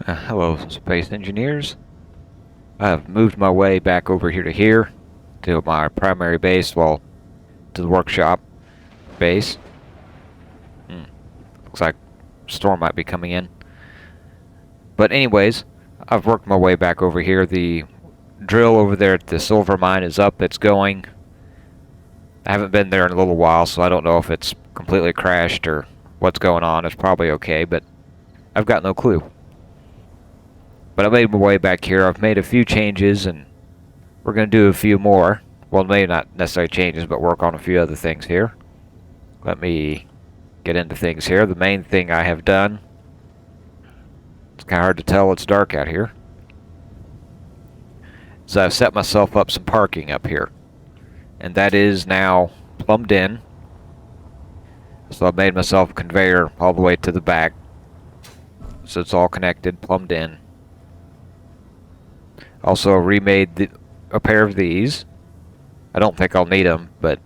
Hello, space engineers. I've moved my way back over here to my primary base, well, to the workshop base. Looks like a storm might be coming in. But anyways, I've worked my way back over here. The drill over there at the silver mine is up. It's going. I haven't been there in a little while, so I don't know if it's completely crashed or what's going on. It's probably okay, but I've got no clue. But I made my way back here. I've made a few changes, and we're going to do a few more. Well, maybe not necessarily changes, but work on a few other things here. Let me get into things here. The main thing I have done, it's kind of hard to tell, it's dark out here, so I've set myself up some parking up here. And that is now plumbed in. So I've made myself a conveyor all the way to the back. So it's all connected, plumbed in. Also remade a pair of these. I don't think I'll need them, but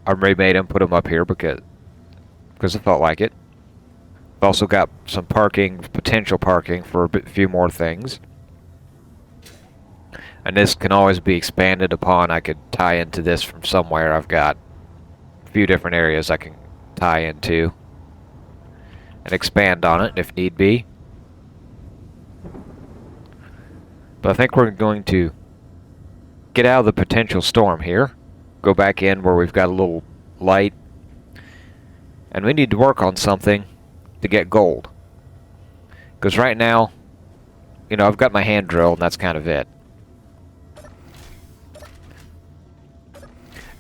I remade them, put them up here because I felt like it. I've also got some parking, potential parking for a few more things. And this can always be expanded upon. I could tie into this from somewhere. I've got a few different areas I can tie into and expand on it if need be. But I think we're going to get out of the potential storm here, go back in where we've got a little light, and we need to work on something to get gold. Because right now, you know, I've got my hand drill and that's kind of it.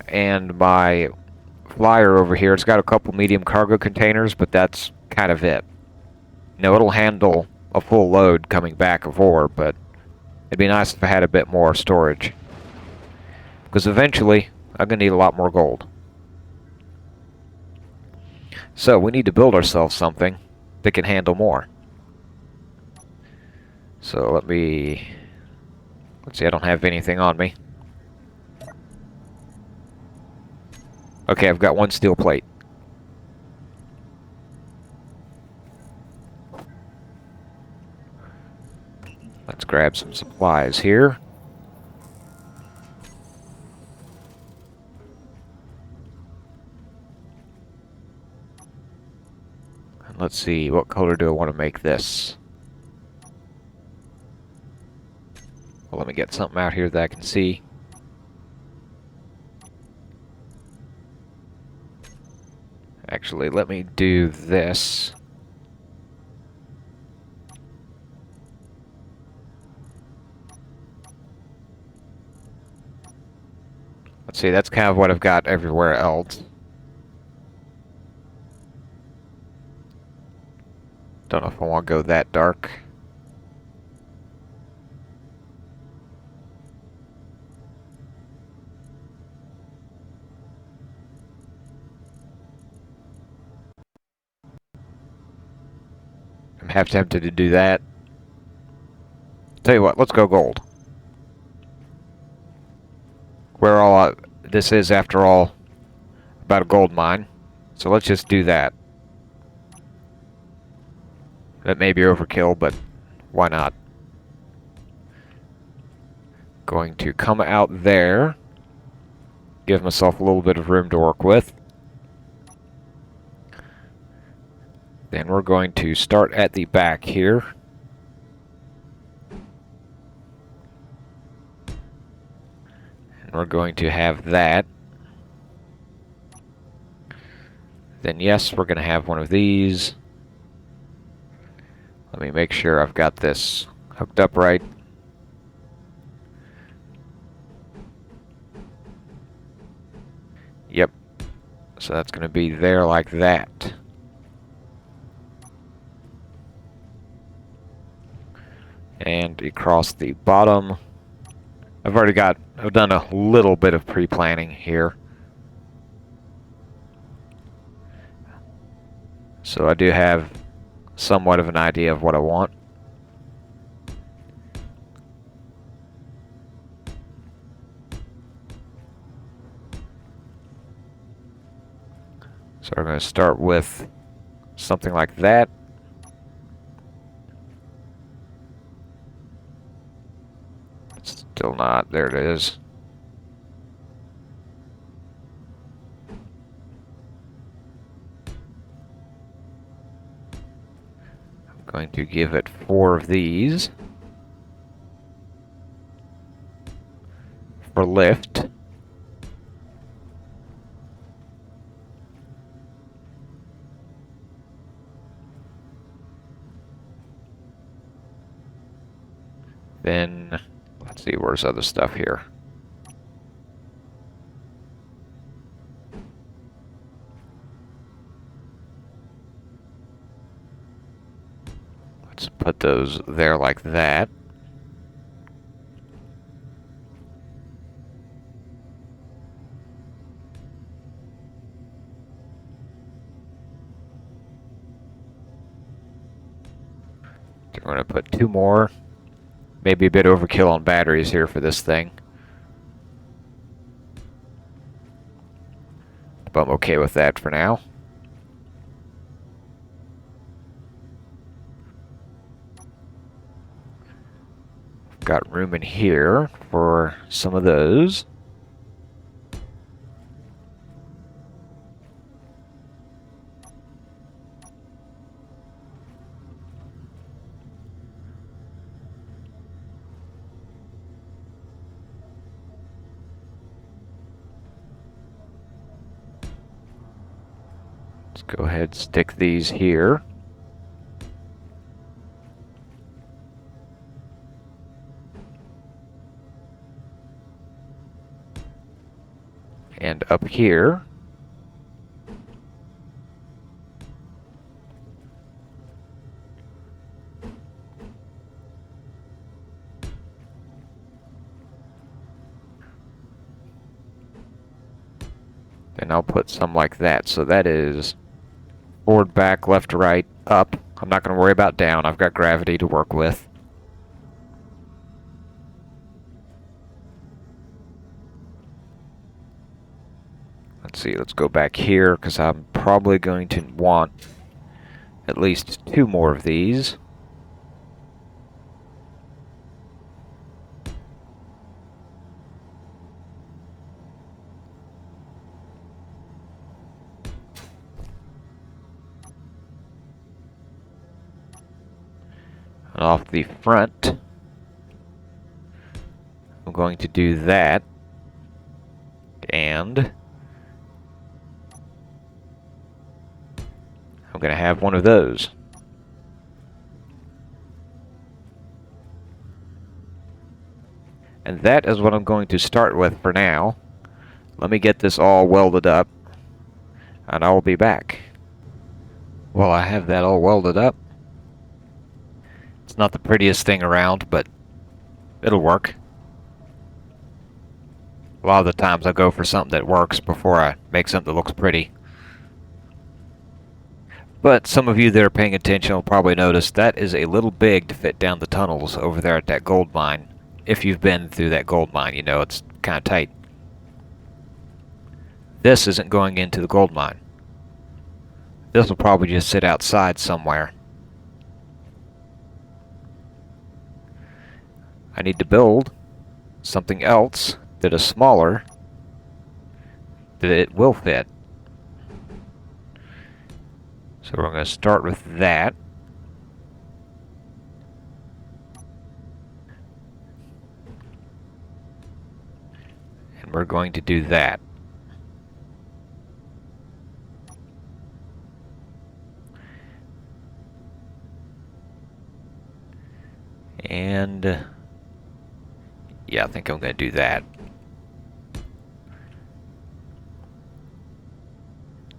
And my flyer over here, it's got a couple medium cargo containers, but that's kind of it. You know, it'll handle a full load coming back of ore, but it'd be nice if I had a bit more storage. Because eventually, I'm going to need a lot more gold. So, we need to build ourselves something that can handle more. So, let's see, I don't have anything on me. Okay, I've got one steel plate. Let's grab some supplies here. And let's see, what color do I want to make this? Well, let me get something out here that I can see. Actually, let me do this. Let's see, that's kind of what I've got everywhere else. Don't know if I want to go that dark. I'm half tempted to do that. Tell you what, let's go gold. This is, after all, about a gold mine. So let's just do that. That may be overkill, but why not? Going to come out there. Give myself a little bit of room to work with. Then we're going to start at the back here. And we're going to have that. Then yes, we're going to have one of these. Let me make sure I've got this hooked up right. Yep. So that's going to be there like that. And across the bottom, I've done a little bit of pre-planning here. So I do have somewhat of an idea of what I want. So we're going to start with something like that. Still not. There it is. I'm going to give it 4 of these for lift. Then, let's see, where's other stuff here? Let's put those there like that. We're going to put 2 more. Maybe a bit overkill on batteries here for this thing. But I'm okay with that for now. Got room in here for some of those. Let's go ahead and stick these here. And up here. And I'll put some like that. So that is forward, back, left to right, up. I'm not going to worry about down. I've got gravity to work with. Let's see, let's go back here because I'm probably going to want at least 2 more of these. And off the front, I'm going to do that. And I'm going to have one of those. And that is what I'm going to start with for now. Let me get this all welded up, and I'll be back. Well, I have that all welded up. It's not the prettiest thing around, but it'll work. A lot of the times I go for something that works before I make something that looks pretty. But some of you that are paying attention will probably notice that is a little big to fit down the tunnels over there at that gold mine. If you've been through that gold mine, you know it's kind of tight. This isn't going into the gold mine. This will probably just sit outside somewhere. I need to build something else that is smaller that it will fit. So we're going to start with that. And we're going to do that. And yeah, I think I'm going to do that.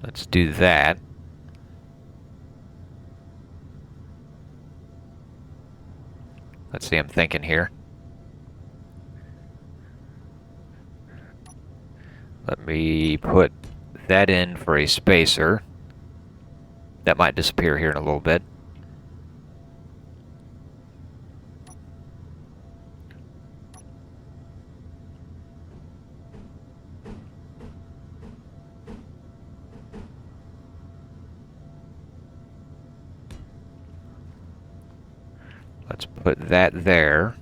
Let's do that. Let's see, I'm thinking here. Let me put that in for a spacer. That might disappear here in a little bit. Let's put that there.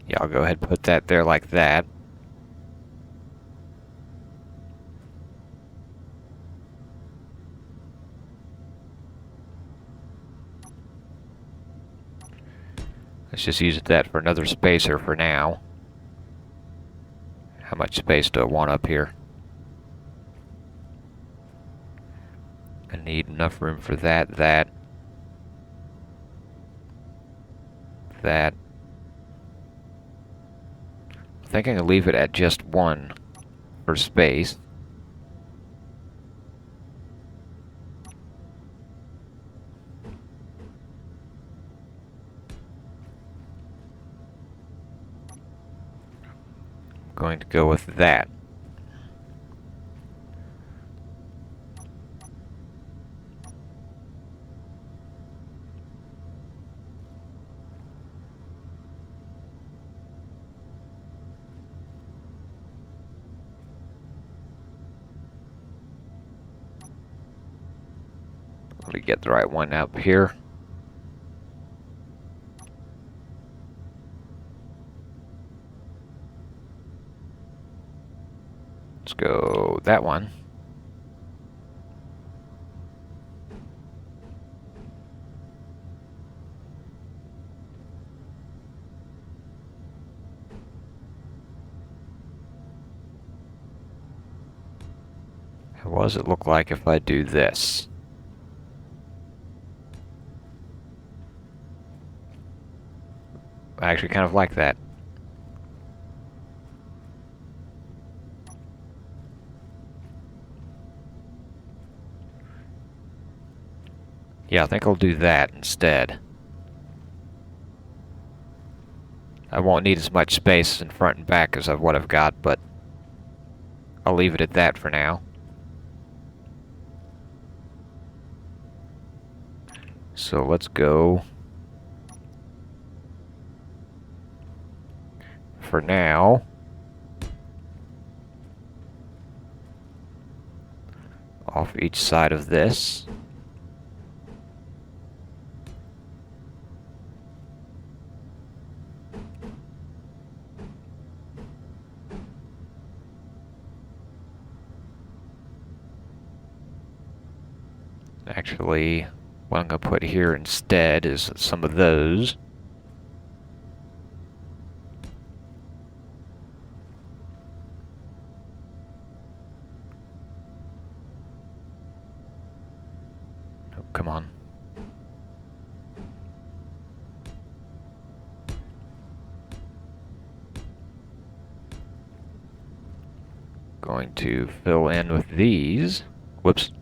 Yeah, I'll go ahead and put that there like that. Let's just use that for another spacer for now. How much space do I want up here? I need enough room for that. I think I can leave it at just one for space. I'm going to go with that. Let me get the right one up here. Let's go that one. What does it look like if I do this? I actually kind of like that. Yeah, I think I'll do that instead. I won't need as much space in front and back as of what I've got, but I'll leave it at that for now. So let's go. For now, off each side of this. Actually, what I'm going to put here instead is some of those. Oh, come on. Going to fill in with these. Whoops.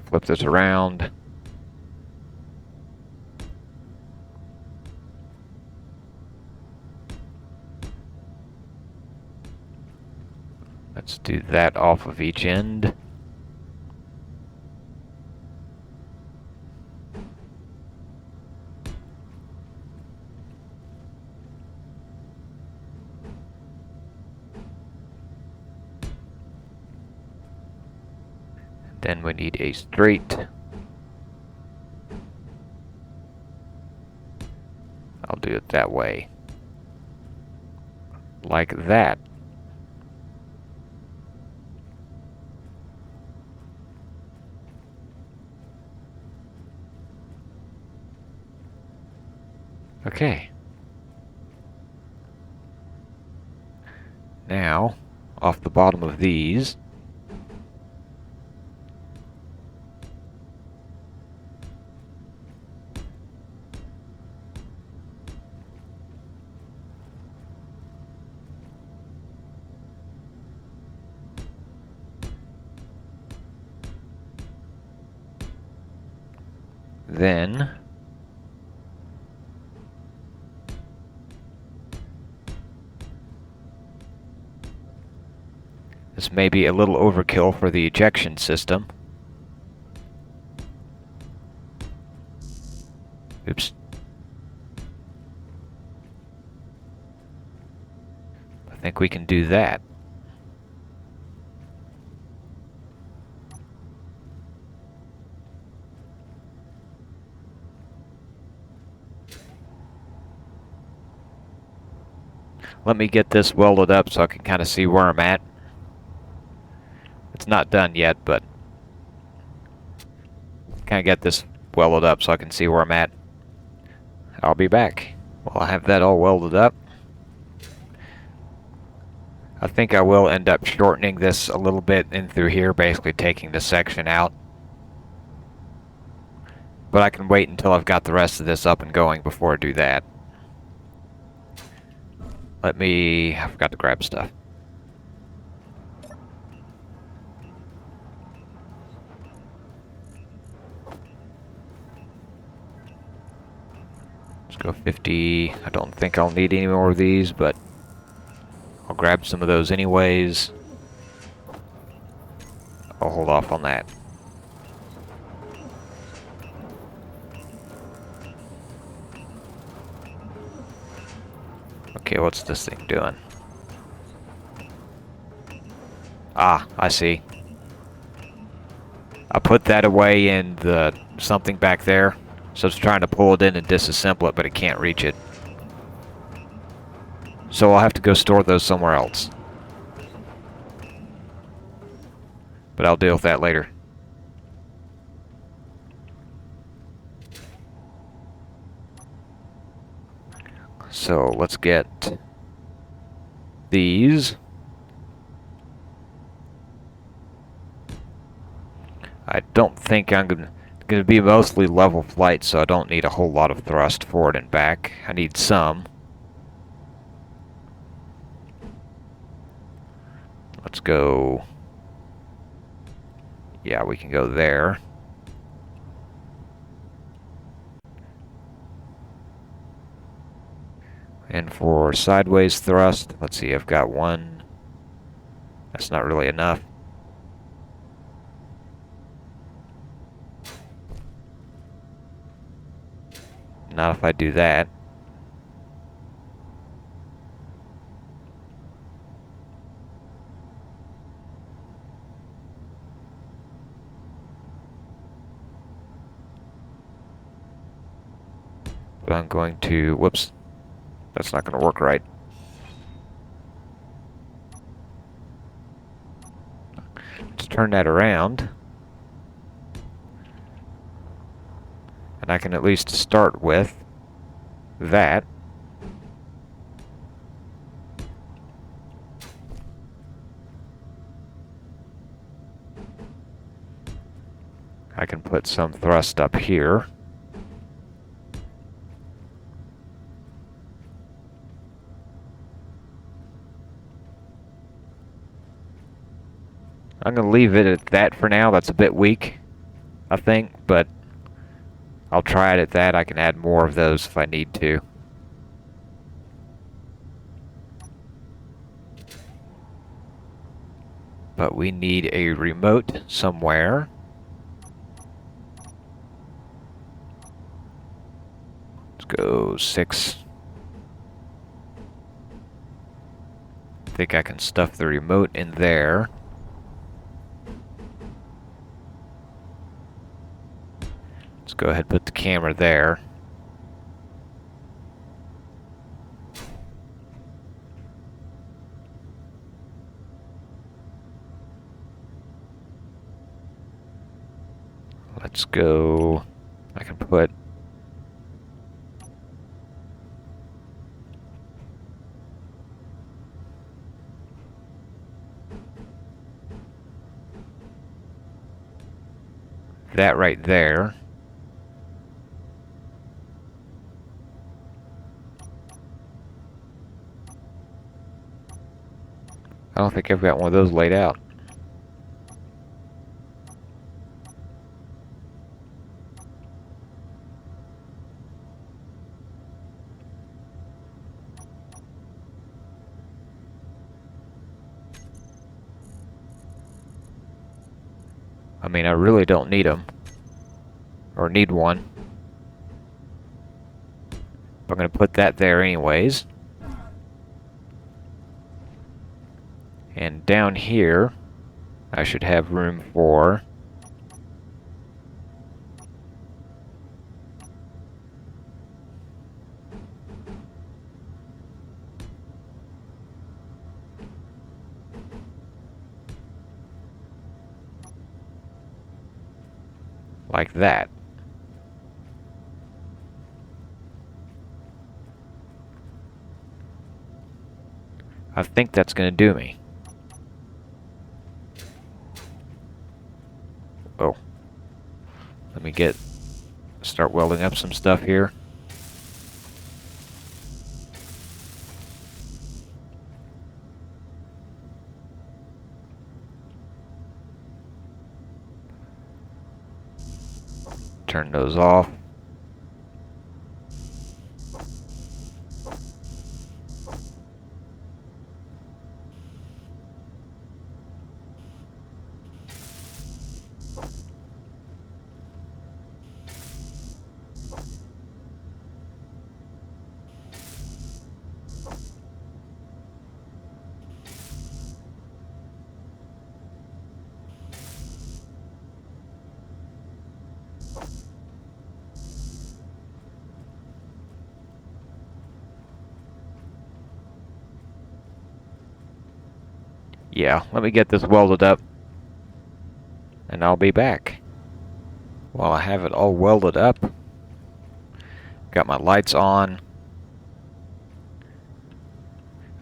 Flip this around. Let's do that off of each end. Then we need a straight. I'll do it that way. Like that. Okay. Now, off the bottom of these, then this may be a little overkill for the ejection system. Oops. I think we can do that. Let me get this welded up so I can kind of see where I'm at. It's not done yet, but kind of get this welded up so I can see where I'm at. I'll be back. Well, I have that all welded up. I think I will end up shortening this a little bit in through here, basically taking the section out. But I can wait until I've got the rest of this up and going before I do that. I forgot to grab stuff. Let's go 50. I don't think I'll need any more of these, but I'll grab some of those anyways. I'll hold off on that. Okay, what's this thing doing? Ah, I see. I put that away in the something back there, so it's trying to pull it in and disassemble it, but it can't reach it. So I'll have to go store those somewhere else. But I'll deal with that later. So let's get these. I don't think I'm going to be mostly level flight, so I don't need a whole lot of thrust forward and back. I need some. Let's go. Yeah, we can go there. And for sideways thrust, let's see, I've got one. That's not really enough. Not if I do that. But I'm going to, whoops, that's not going to work right. Let's turn that around. And I can at least start with that. I can put some thrust up here. I'm going to leave it at that for now. That's a bit weak, I think, but I'll try it at that. I can add more of those if I need to. But we need a remote somewhere. Let's go 6. I think I can stuff the remote in there. Let's go ahead and put the camera there. Let's go. I can put that right there. I don't think I've got one of those laid out. I mean, I really don't need them. Or need one. But I'm going to put that there anyways. And down here, I should have room for like that. I think that's going to do me. Oh. Let me start welding up some stuff here. Turn those off. Yeah, let me get this welded up, and I'll be back. While I have it all welded up, got my lights on.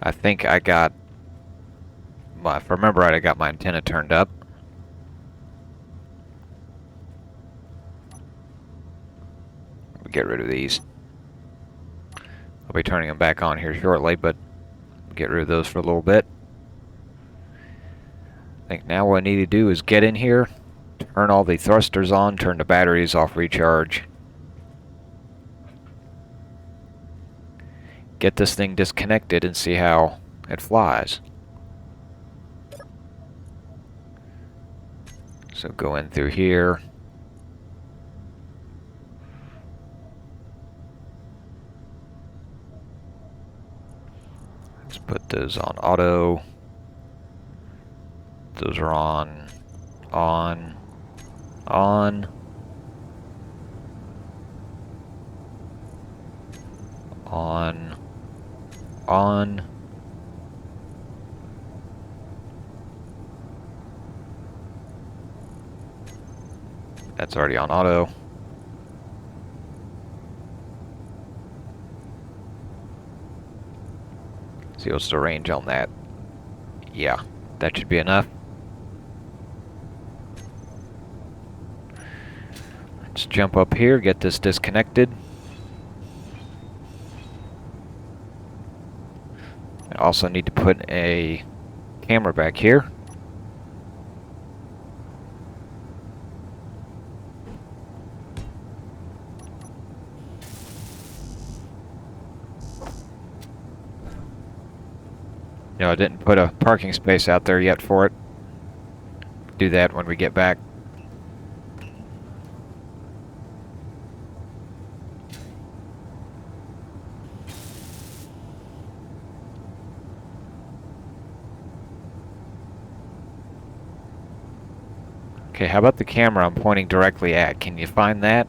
I think I got if I remember right, I got my antenna turned up. Let me get rid of these. I'll be turning them back on here shortly, but get rid of those for a little bit. I think now what I need to do is get in here, turn all the thrusters on, turn the batteries off recharge. Get this thing disconnected and see how it flies. So go in through here. Let's put those on auto. Those are on, on, on, on. That's already on auto. See what's the range on that. Yeah, that should be enough. Let's jump up here, get this disconnected. I also need to put a camera back here. No, I didn't put a parking space out there yet for it. Do that when we get back. Okay, how about the camera I'm pointing directly at? Can you find that?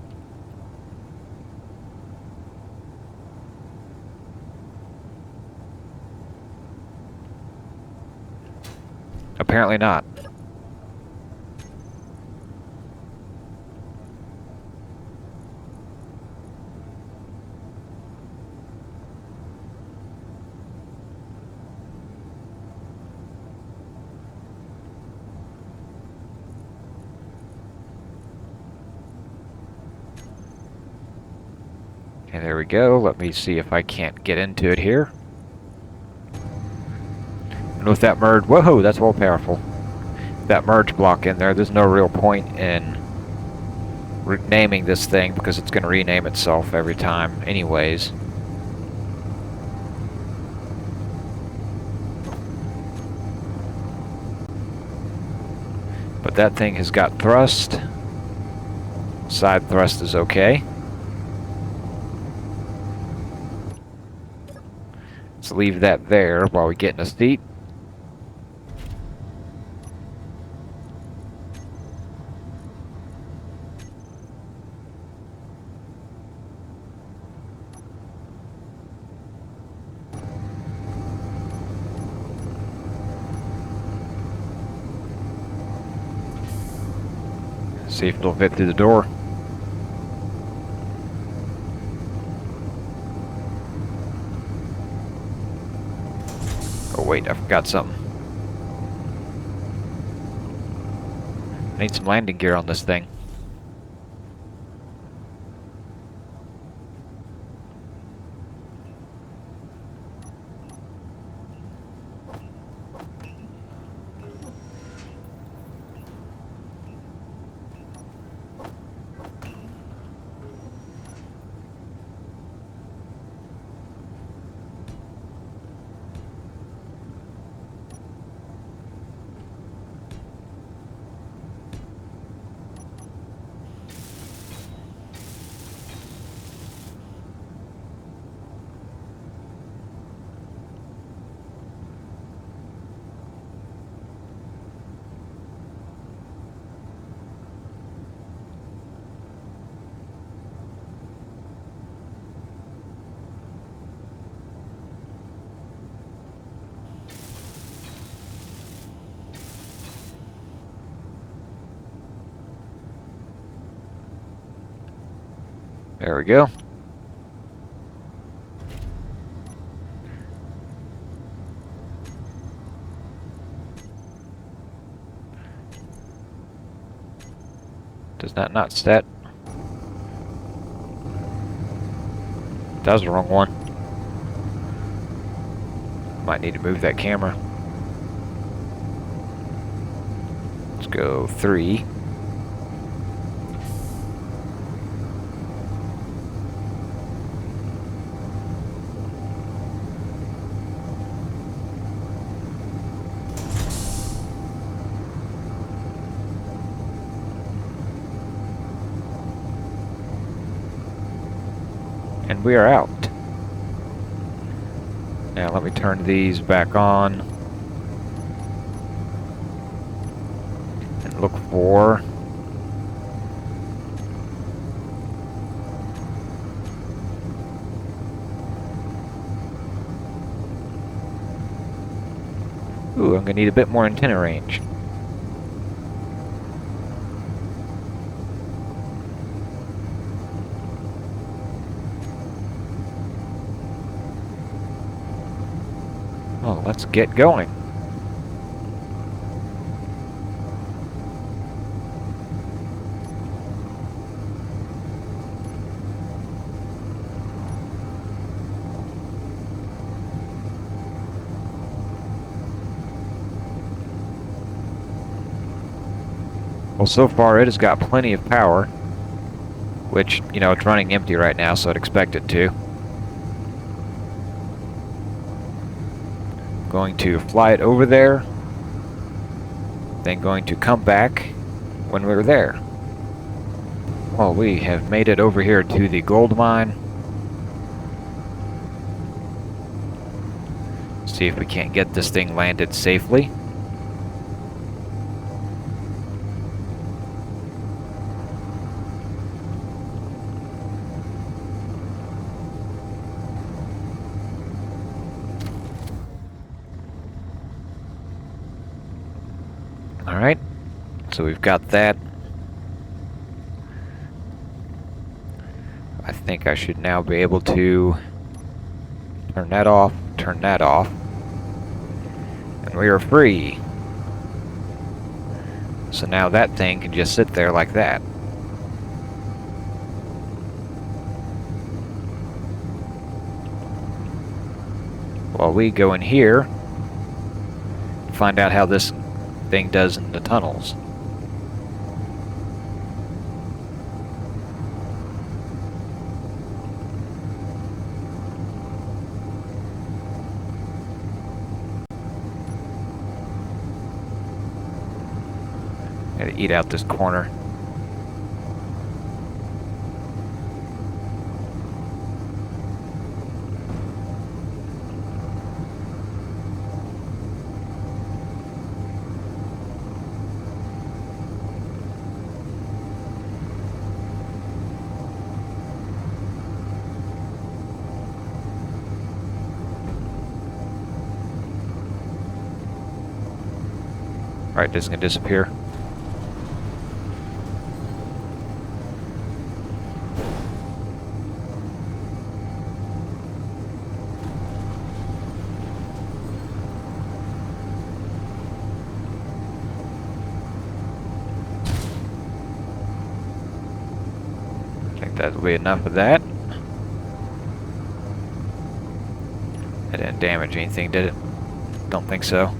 Apparently not. Okay, there we go. Let me see if I can't get into it here. And with that merge, whoa, that's well powerful. That merge block in there, there's no real point in renaming this thing because it's going to rename itself every time anyways. But that thing has got thrust. Side thrust is okay. Let's leave that there while we get in a seat. See if it'll fit through the door. Oh wait, I forgot something. I need some landing gear on this thing. There we go. Does that not set? That was the wrong one. Might need to move that camera. Let's go 3. And we are out. Now let me turn these back on and look for ooh, I'm gonna need a bit more antenna range. Oh, let's get going. Well, so far it has got plenty of power, which, you know, it's running empty right now, so I'd expect it to. Going to fly it over there, then going to come back when we're there. Well, we have made it over here to the gold mine. See if we can't get this thing landed safely. Alright, so we've got that. I think I should now be able to turn that off, and we are free. So now that thing can just sit there like that. While we go in here, find out how this thing does in the tunnels. Gotta eat out this corner. Alright, this is gonna disappear. That'll be enough of that. That didn't damage anything, did it? Don't think so.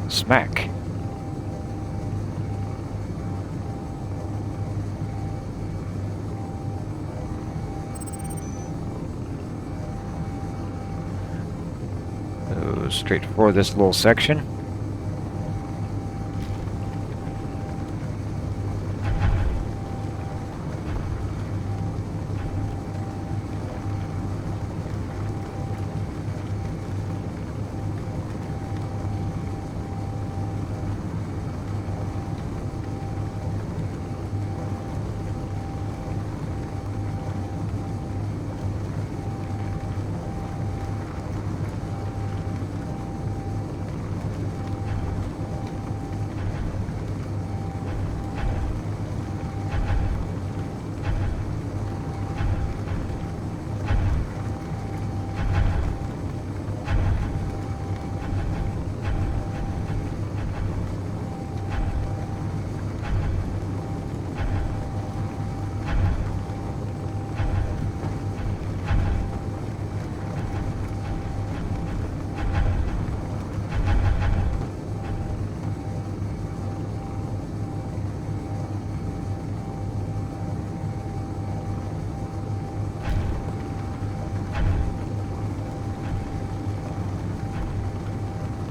Smack. Go straight for this little section.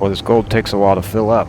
Well, this gold takes a while to fill up.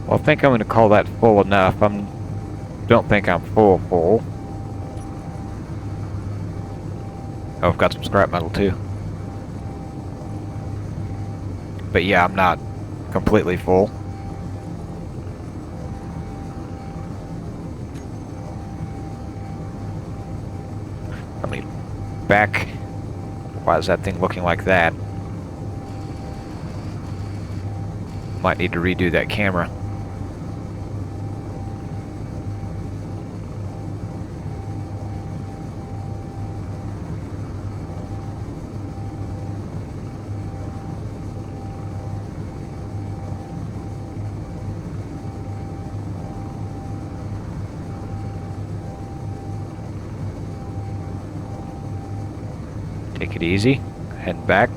Well, I think I'm going to call that full enough. Don't think I'm full. Oh, I've got some scrap metal too. But yeah, I'm not completely full. Let me back. Why is that thing looking like that? Might need to redo that camera. Take it easy. Head back.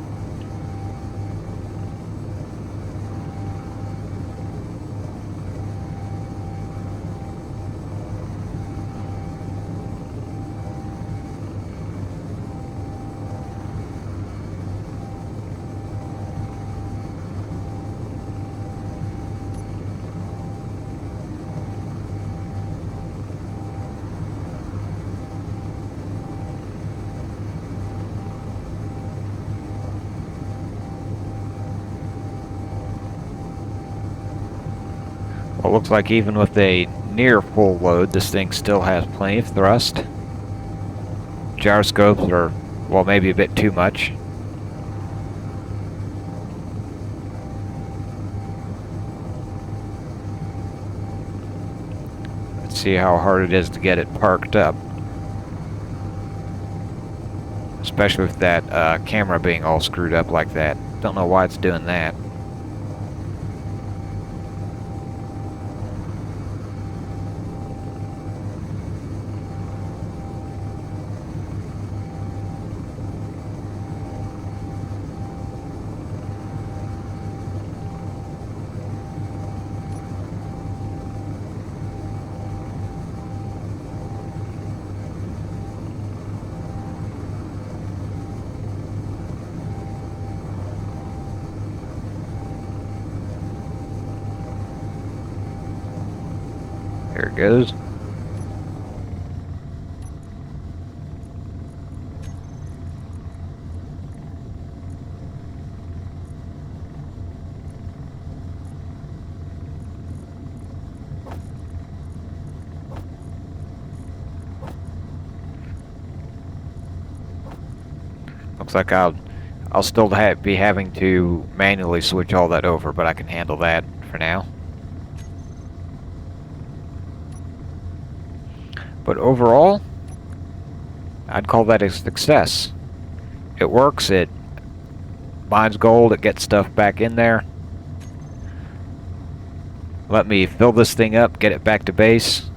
Well, looks like even with a near full load, this thing still has plenty of thrust. Gyroscopes are, well, maybe a bit too much. Let's see how hard it is to get it parked up. Especially with that camera being all screwed up like that. Don't know why it's doing that. There it goes. Looks like I'll still be having to manually switch all that over, but I can handle that for now. But overall, I'd call that a success. It works, it mines gold, it gets stuff back in there. Let me fill this thing up, get it back to base,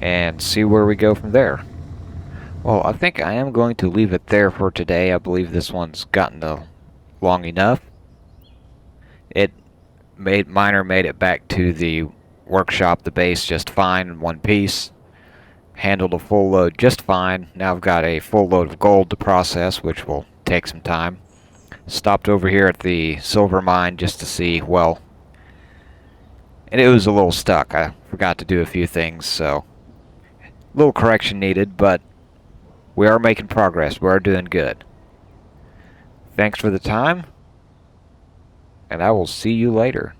and see where we go from there. Well, I think I am going to leave it there for today. I believe this one's gotten long enough. Miner made it back to the workshop, the base, just fine in one piece. Handled a full load just fine. Now I've got a full load of gold to process, which will take some time. Stopped over here at the silver mine just to see, well, and it was a little stuck. I forgot to do a few things, so a little correction needed, but we are making progress. We are doing good. Thanks for the time, and I will see you later.